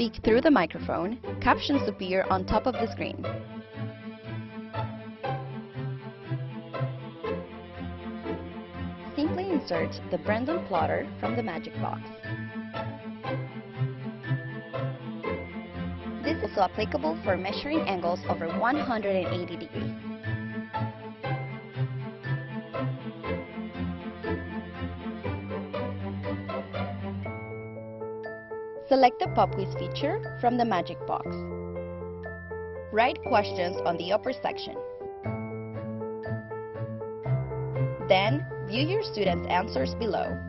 speak through the microphone, captions appear on top of the screen. Simply insert the Brendon Plotter from the magic box. This is also applicable for measuring angles over 180 degrees. Select the Pop Quiz feature from the magic box. Write questions on the upper section. Then, view your students' answers below.